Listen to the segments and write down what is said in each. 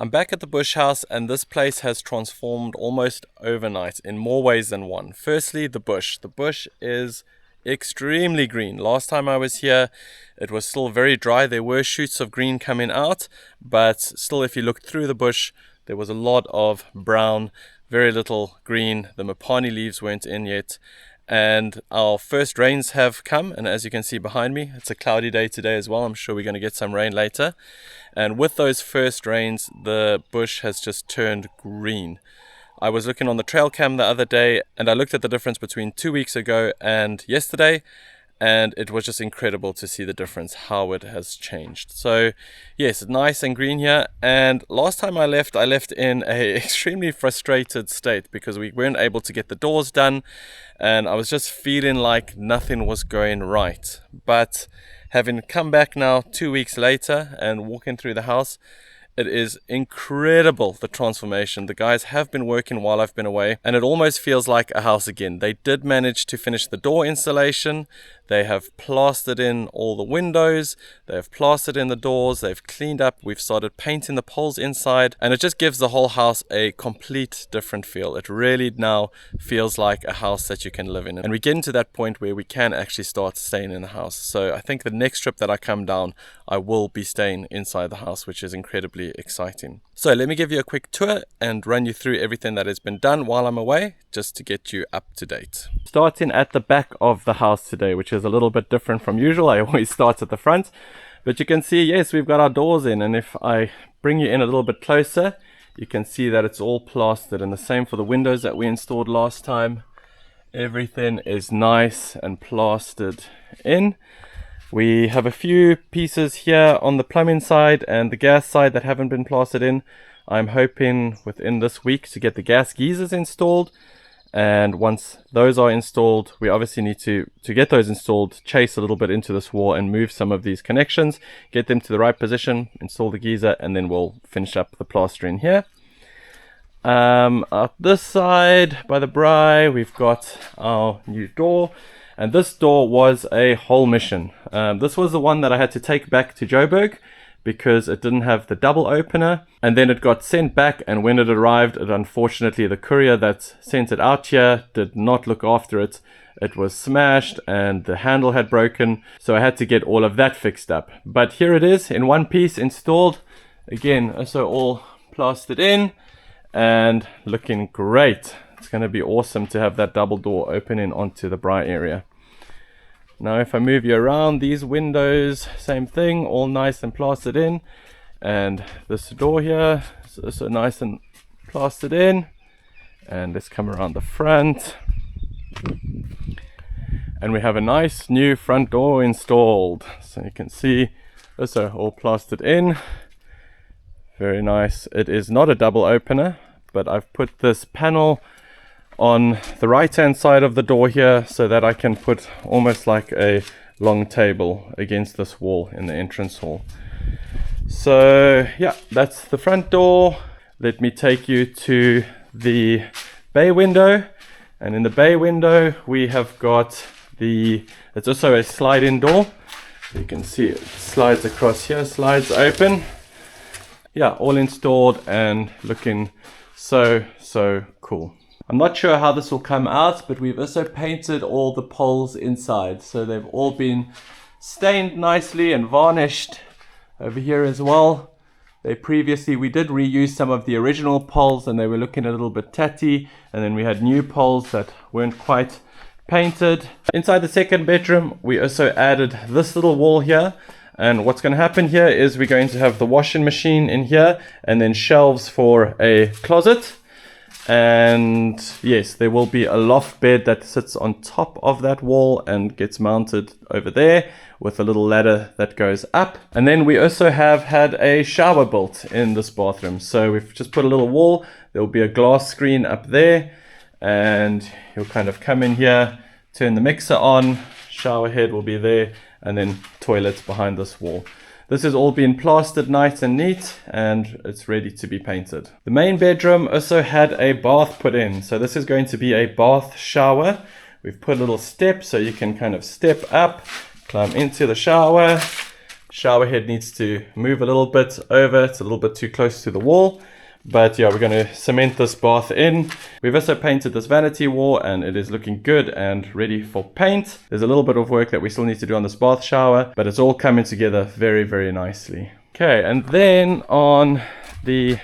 I'm back at the bush house, and this place has transformed almost overnight in more ways than one. Firstly, the bush. The bush is extremely green. Last time I was here, it was still very dry. There were shoots of green coming out, but still, if you looked through the bush, there was a lot of brown, very little green. The mopani leaves weren't in yet. And our first rains have come, and as you can see behind me, it's a cloudy day today as well. I'm sure we're going to get some rain later. And with those first rains, the bush has just turned green. I was looking on the trail cam the other day, and I looked at the difference between 2 weeks ago and yesterday, and it was just incredible to see the difference, how it has changed. So yes, nice and green here. And last time I left in a extremely frustrated state because we weren't able to get the doors done, and I was just feeling like nothing was going right. But having come back now 2 weeks later and walking through the house, it is incredible, the transformation. The guys have been working while I've been away, and it almost feels like a house again. They did manage to finish the door installation. They have plastered in all the windows. They have plastered in the doors. They've cleaned up. We've started painting the poles inside, and it just gives the whole house a complete different feel. It really now feels like a house that you can live in. And we get into that point where we can actually start staying in the house. So I think the next trip that I come down, I will be staying inside the house, which is incredibly exciting. So let me give you a quick tour and run you through everything that has been done while I'm away, just to get you up to date. Starting at the back of the house today, which is a little bit different from usual. I always start at the front, but you can see, yes, we've got our doors in, and if I bring you in a little bit closer, you can see that it's all plastered, and the same for the windows that we installed last time. Everything is nice and plastered in. We have a few pieces here on the plumbing side and the gas side that haven't been plastered in. I'm hoping within this week to get the gas geysers installed, and once those are installed, we obviously need to get those installed, chase a little bit into this wall and move some of these connections, get them to the right position, install the geyser, and then we'll finish up the plastering here. Up this side by the braai, we've got our new door. And this door was a whole mission. This was the one that I had to take back to Joburg because it didn't have the double opener. And then it got sent back, and when it arrived, unfortunately the courier that sent it out here did not look after it. It was smashed and the handle had broken. So I had to get all of that fixed up. But here it is in one piece installed. Again, also all plastered in and looking great. It's going to be awesome to have that double door opening onto the braai area. Now if I move you around, these windows, same thing, all nice and plastered in. And this door here is also nice and plastered in. And let's come around the front. And we have a nice new front door installed. So you can see also all plastered in. Very nice. It is not a double opener, but I've put this panel on the right hand side of the door here so that I can put almost like a long table against this wall in the entrance hall. So yeah, that's the front door. Let me take you to the bay window, and in the bay window we have got it's also a slide-in door. You can see it slides across here, slides open. Yeah, all installed and looking so cool. I'm not sure how this will come out, but we've also painted all the poles inside. So they've all been stained nicely and varnished over here as well. We did reuse some of the original poles, and they were looking a little bit tatty. And then we had new poles that weren't quite painted. Inside the second bedroom, we also added this little wall here. And what's going to happen here is we're going to have the washing machine in here, and then shelves for a closet. And yes, there will be a loft bed that sits on top of that wall and gets mounted over there with a little ladder that goes up. And then we also have had a shower built in this bathroom. So we've just put a little wall. There will be a glass screen up there, and you'll kind of come in here, turn the mixer on, shower head will be there, and then toilets behind this wall. This has all been plastered nice and neat, and it's ready to be painted. The main bedroom also had a bath put in. So this is going to be a bath shower. We've put a little step so you can kind of step up, climb into the shower. shower head needs to move a little bit over. It's a little bit too close to the wall. But yeah, we're going to cement this bath in. We've also painted this vanity wall and it is looking good and ready for paint. There's a little bit of work that we still need to do on this bath shower, but it's all coming together very, very nicely. Okay, and then on the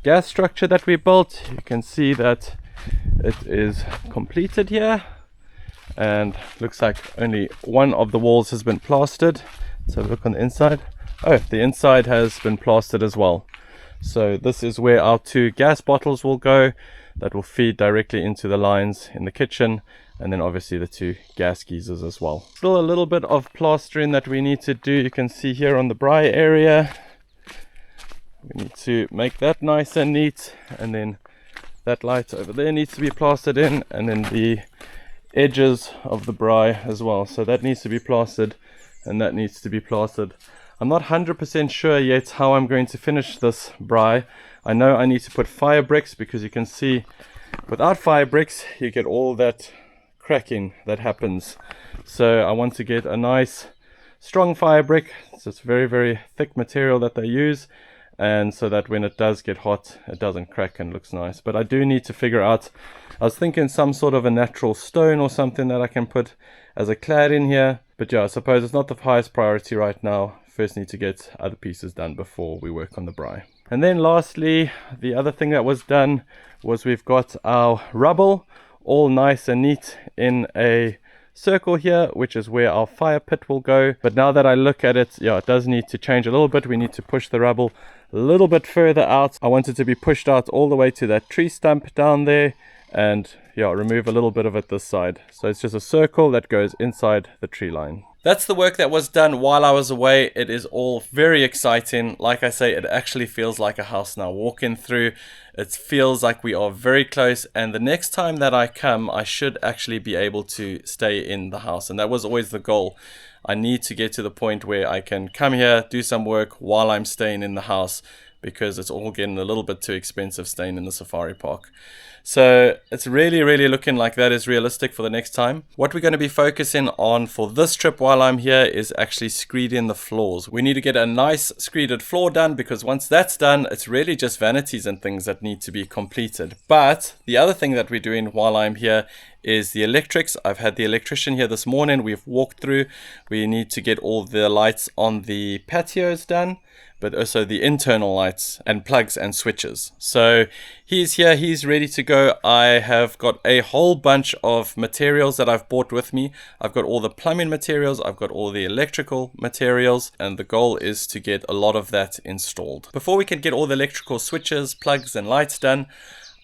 gas structure that we built, you can see that it is completed here. And looks like only one of the walls has been plastered. So look on the inside. Oh, the inside has been plastered as well. So this is where our 2 gas bottles will go. That will feed directly into the lines in the kitchen. And then obviously the 2 gas geysers as well. Still a little bit of plastering that we need to do. You can see here on the braai area. We need to make that nice and neat. And then that light over there needs to be plastered in. And then the edges of the braai as well. So that needs to be plastered. And that needs to be plastered. I'm not 100% sure yet how I'm going to finish this braai. I know I need to put fire bricks because you can see without fire bricks you get all that cracking that happens. So I want to get a nice strong fire brick. So it's very, very thick material that they use, and so that when it does get hot it doesn't crack and looks nice. But I do need to figure out, I was thinking some sort of a natural stone or something that I can put as a clad in here. But yeah, I suppose it's not the highest priority right now. First need to get other pieces done before we work on the braai. And then lastly, the other thing that was done was we've got our rubble all nice and neat in a circle here, which is where our fire pit will go. But now that I look at it, yeah, it does need to change a little bit. We need to push the rubble a little bit further out. I want it to be pushed out all the way to that tree stump down there, and yeah, remove a little bit of it this side. So it's just a circle that goes inside the tree line. That's the work that was done while I was away. It is all very exciting. Like I say, it actually feels like a house now. Walking through, it feels like we are very close. And the next time that I come, I should actually be able to stay in the house. And that was always the goal. I need to get to the point where I can come here, do some work while I'm staying in the house, because it's all getting a little bit too expensive staying in the safari park. So it's really, really looking like that is realistic for the next time. What we're going to be focusing on for this trip while I'm here is actually screeding the floors. We need to get a nice screeded floor done, because once that's done, it's really just vanities and things that need to be completed. But the other thing that we're doing while I'm here is the electrics. I've had the electrician here this morning. We've walked through. We need to get all the lights on the patios done, but also the internal lights and plugs and switches. So he's here, he's ready to go. I have got a whole bunch of materials that I've bought with me. I've got all the plumbing materials, I've got all the electrical materials, and the goal is to get a lot of that installed. Before we can get all the electrical switches, plugs and lights done,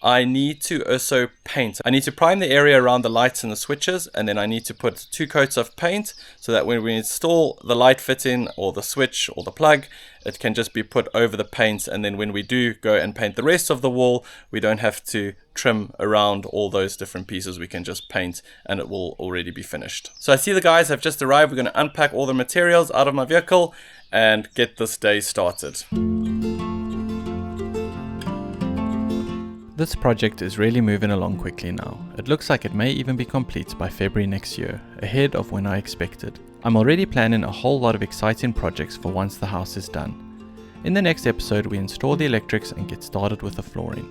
I need to also paint. I need to prime the area around the lights and the switches, and then I need to put 2 coats of paint so that when we install the light fitting or the switch or the plug, it can just be put over the paint, and then when we do go and paint the rest of the wall, we don't have to trim around all those different pieces. We can just paint and it will already be finished. So I see the guys have just arrived. We're going to unpack all the materials out of my vehicle and get this day started. This project is really moving along quickly now. It looks like it may even be complete by February next year, ahead of when I expected. I'm already planning a whole lot of exciting projects for once the house is done. In the next episode, we install the electrics and get started with the flooring.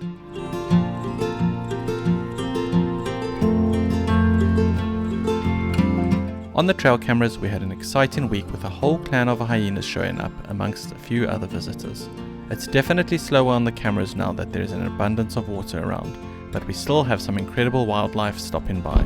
On the trail cameras, we had an exciting week with a whole clan of hyenas showing up amongst a few other visitors. It's definitely slower on the cameras now that there is an abundance of water around, but we still have some incredible wildlife stopping by.